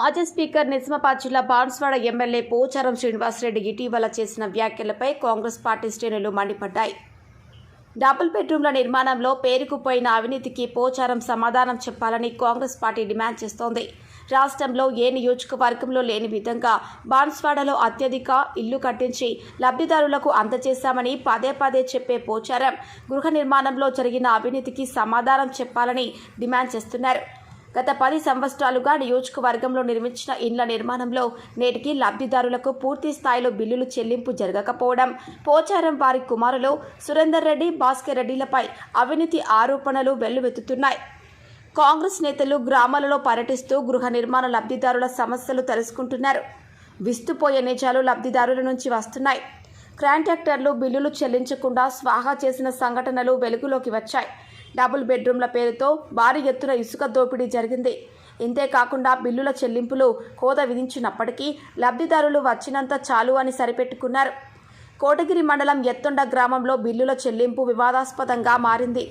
మాజీ స్పీకర్ నిజామాబాద్ జిల్లా బాన్స్వాడ ఎమ్మెల్యే పోచారం శ్రీనివాసరెడ్డి ఇటీవల చేసిన వ్యాఖ్యలపై కాంగ్రెస్ పార్టీ శ్రేణులు మండిపడ్డాయి. డబుల్ బెడ్రూమ్ల నిర్మాణంలో పేరుకుపోయిన అవినీతికి పోచారం సమాధానం చెప్పాలని కాంగ్రెస్ పార్టీ డిమాండ్ చేస్తోంది. రాష్ట్రంలో ఏ నియోజకవర్గంలో లేని విధంగా బాన్స్వాడలో అత్యధిక ఇల్లు కట్టించి లబ్ధిదారులకు అందజేశామని పదే పదే చెప్పే పోచారం గృహ నిర్మాణంలో జరిగిన అవినీతికి సమాధానం చెప్పాలని డిమాండ్ చేస్తున్నారు. గత 10 సంవత్సరాలుగా నియోజకవర్గంలో నిర్మించిన ఇండ్ల నిర్మాణంలో నేటికి లబ్ధిదారులకు పూర్తి స్థాయిలో బిల్లులు చెల్లింపు జరగకపోవడం, పోచారం వారి కుమారులు సురేందర్ రెడ్డి, భాస్కర్ రెడ్డిలపై అవినీతి ఆరోపణలు వెల్లువెత్తుతున్నాయి. కాంగ్రెస్ నేతలు గ్రామాలలో పర్యటిస్తూ గృహ నిర్మాణ లబ్ధిదారుల సమస్యలు తెలుసుకుంటున్నారు. విస్తుపోయే నిజాలు లబ్ధిదారుల నుంచి వస్తున్నాయి. కాంట్రాక్టర్లు బిల్లులు చెల్లించకుండా స్వాహా చేసిన సంఘటనలు వెలుగులోకి వచ్చాయి. డబుల్ బెడ్రూమ్ల పేరుతో భారీ ఎత్తున ఇసుక దోపిడీ జరిగింది. ఇంతేకాకుండా బిల్లుల చెల్లింపులు కోత విధించినప్పటికీ లబ్ధిదారులు వచ్చినంత చాలు అని సరిపెట్టుకున్నారు. కోటగిరి మండలం ఎత్తొండ గ్రామంలో బిల్లుల చెల్లింపు వివాదాస్పదంగా మారింది.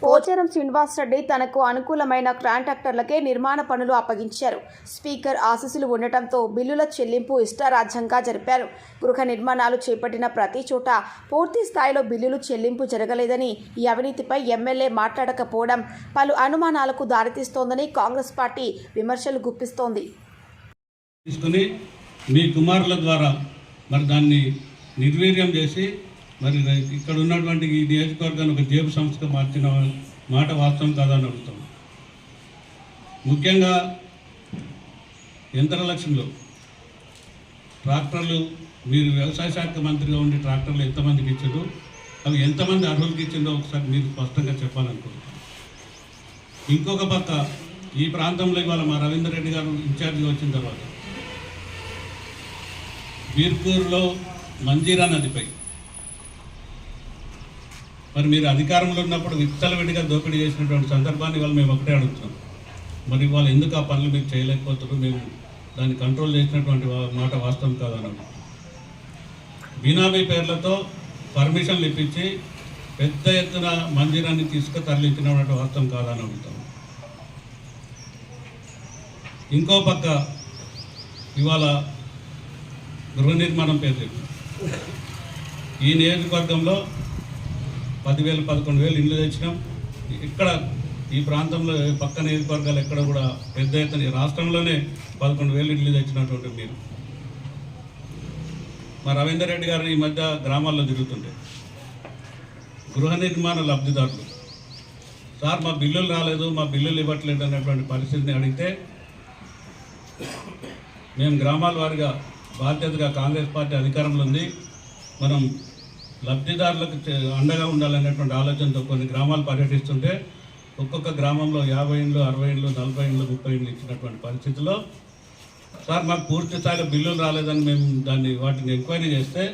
పోచారం శ్రీనివాసరెడ్డి తనకు అనుకూలమైన కాంట్రాక్టర్లకే నిర్మాణ పనులు అప్పగించారు. స్పీకర్ ఆశీస్సులు ఉండటంతో బిల్లుల చెల్లింపు ఇష్టారాజ్యంగా జరిపారు. గృహ నిర్మాణాలు చేపట్టిన ప్రతి చోట పూర్తి స్థాయిలో బిల్లులు చెల్లింపు జరగలేదని, ఈ అవినీతిపై ఎమ్మెల్యే మాట్లాడకపోవడం పలు అనుమానాలకు దారితీస్తోందని కాంగ్రెస్ పార్టీ విమర్శలు గుప్పిస్తోంది. మీ కుమారుల ద్వారా మరి దాన్ని నిర్వీర్యం చేసి మరి ఇక్కడ ఉన్నటువంటి ఈ నియోజకవర్గాన్ని ఒక జేబు సంస్థగా మార్చిన మాట వాస్తవం కాదా అని అడుగుతాం. ముఖ్యంగా యంత్రలక్ష్మిలో ట్రాక్టర్లు మీరు వ్యవసాయ శాఖ మంత్రిగా ఉండి ట్రాక్టర్లు ఎంతమందికి ఇచ్చిందో, అవి ఎంతమంది అర్హులకి ఇచ్చిందో ఒకసారి మీరు స్పష్టంగా చెప్పాలనుకుంటున్నాను. ఇంకొక పక్క ఈ ప్రాంతంలో ఇవాళ మా రవీందర్ రెడ్డి గారు ఇన్ఛార్జిగా వచ్చిన తర్వాత బీర్పూర్లో మంజీరా నదిపై మరి మీరు అధికారంలో ఉన్నప్పుడు విచ్చలవిడిగా దోపిడీ చేసినటువంటి సందర్భాన్ని ఇవాళ మేము ఒకటే అడుగుతున్నాం. మరి ఇవాళ ఎందుకు ఆ పనులు మీరు చేయలేకపోతున్నారు? మేము దాన్ని కంట్రోల్ చేసినటువంటి మాట వాస్తవం కాదని బినామీ పేర్లతో పర్మిషన్లు ఇప్పించి పెద్ద ఎత్తున మందిరాన్ని తరలించినటువంటి వాస్తవం కాదని అడుగుతాం. ఇంకో పక్క ఇవాళ గృహ నిర్మాణం పేరు ఈ నియోజకవర్గంలో 10,000 11,000 ఇళ్ళు తెచ్చినాం. ఇక్కడ ఈ ప్రాంతంలో పక్క నియోజకవర్గాలు ఎక్కడ కూడా పెద్ద ఎత్తున రాష్ట్రంలోనే 11,000 ఇళ్ళు తెచ్చినటువంటి మీరు మా రవీందర్ రెడ్డి గారు ఈ మధ్య గ్రామాల్లో తిరుగుతుండే గృహ నిర్మాణ లబ్ధిదారులు సార్ మా బిల్లులు రాలేదు, మా బిల్లులు ఇవ్వట్లేదు అనేటువంటి పరిస్థితిని అడిగితే మేము గ్రామాల వారిగా బాధ్యతగా కాంగ్రెస్ పార్టీ అధికారంలో ఉంది, మనం లబ్ధిదారులకు అండగా ఉండాలనేటువంటి ఆలోచనతో కొన్ని గ్రామాలు పర్యటిస్తుంటే ఒక్కొక్క గ్రామంలో 50 ఇండ్లు, 60 ఇండ్లు, 40 ఇండ్లు, 30 ఇండ్లు ఇచ్చినటువంటి పరిస్థితుల్లో సార్ మాకు పూర్తి స్థాయిలో బిల్లులు రాలేదని మేము వాటిని ఎంక్వైరీ చేస్తే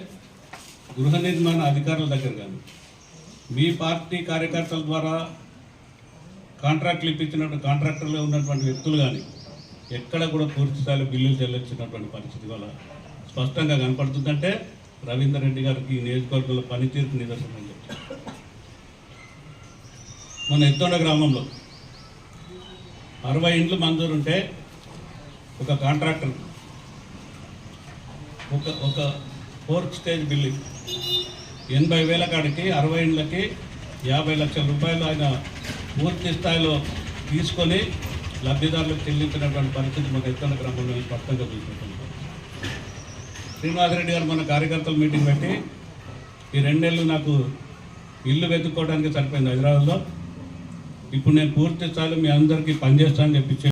గృహ నిర్మాణ అధికారుల దగ్గర కానీ మీ పార్టీ కార్యకర్తల ద్వారా కాంట్రాక్టులు ఇప్పించినటువంటి కాంట్రాక్టర్లో ఉన్నటువంటి వ్యక్తులు కానీ ఎక్కడ కూడా పూర్తి స్థాయిలో బిల్లులు చెల్లించినటువంటి పరిస్థితి వల్ల స్పష్టంగా కనపడుతుందంటే రవీందర్ రెడ్డి గారికి ఈ నియోజకవర్గంలో పనితీరుకు నిదర్శనం అని చెప్తారు. మన ఎత్తొండ గ్రామంలో 60 ఇండ్లు మంజూరు ఉంటే ఒక కాంట్రాక్టర్ ఒక 4th స్టేజ్ బిల్డింగ్ 80,000 కాడికి 60 ఇండ్లకి 50 లక్షల రూపాయలు ఆయన పూర్తి స్థాయిలో తీసుకొని లబ్ధిదారులకు చెల్లించినటువంటి పరిస్థితి మన ఎత్తొండ గ్రామంలో స్పష్టంగా చూసుకుంటున్నాం. శ్రీనివాసరెడ్డి గారు మన కార్యకర్తలు మీటింగ్ పెట్టి ఈ 2 నెలలు నాకు ఇల్లు వెతుక్కోవడానికి సరిపోయింది హైదరాబాద్లో, ఇప్పుడు నేను పూర్తి స్థాయిలో మీ అందరికీ పనిచేస్తానని చెప్పి